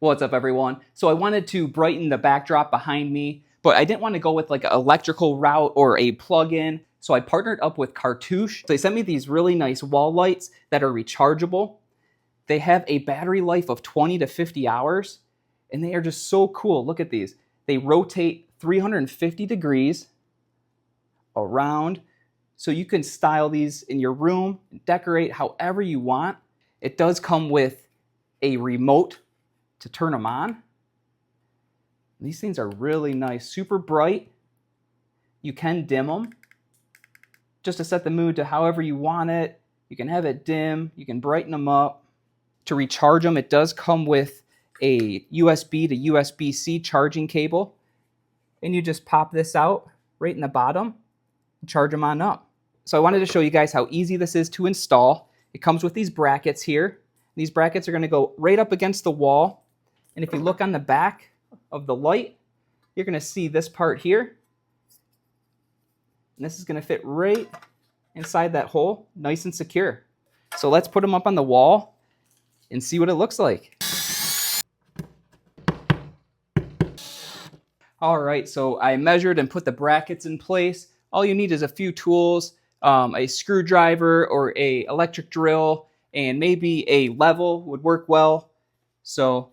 What's up, everyone? So I wanted to brighten the backdrop behind me, but I didn't want to go with like an electrical route or a plug-in. So I partnered up with Cartouche. They sent me these really nice wall lights that are rechargeable. They have a battery life of 20 to 50 hours, and they are just so cool. Look at these. They rotate 350 degrees around, so you can style these in your room, decorate however you want. It does come with a remote to turn them on. These things are really nice, super bright. You can dim them just to set the mood to however you want it. You can have it dim, you can brighten them up. To recharge them, it does come with a USB to USB-C charging cable. And you just pop this out right in the bottom and charge them on up. So I wanted to show you guys how easy this is to install. It comes with these brackets here. These brackets are going to go right up against the wall. And if you look on the back of the light, you're going to see this part here. And this is going to fit right inside that hole, nice and secure. So let's put them up on the wall and see what it looks like. All right, so I measured and put the brackets in place. All you need is a few tools, a screwdriver or an electric drill, and maybe a level would work well. So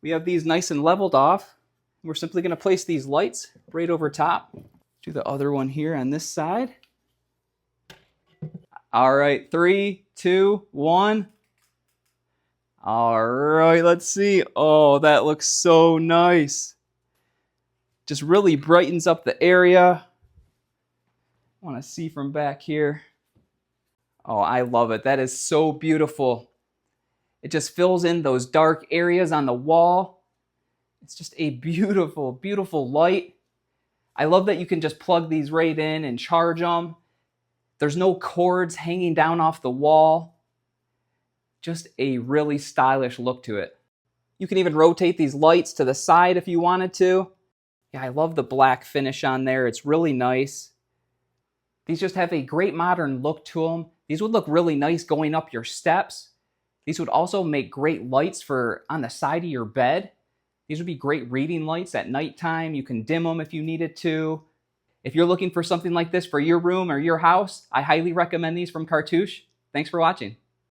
we have these nice and leveled off. We're simply going to place these lights right over top. Do the other one here on this side. All right, 3, 2, 1. All right, let's see. Oh, that looks so nice. Just really brightens up the area. I want to see from back here. Oh, I love it. That is so beautiful. It just fills in those dark areas on the wall. It's just a beautiful, beautiful light. I love that you can just plug these right in and charge them. There's no cords hanging down off the wall. Just a really stylish look to it. You can even rotate these lights to the side if you wanted to. Yeah, I love the black finish on there. It's really nice. These just have a great modern look to them. These would look really nice going up your steps. These would also make great lights for on the side of your bed. These would be great reading lights at nighttime. You can dim them if you needed to. If you're looking for something like this for your room or your house, I highly recommend these from Cartouche. Thanks for watching.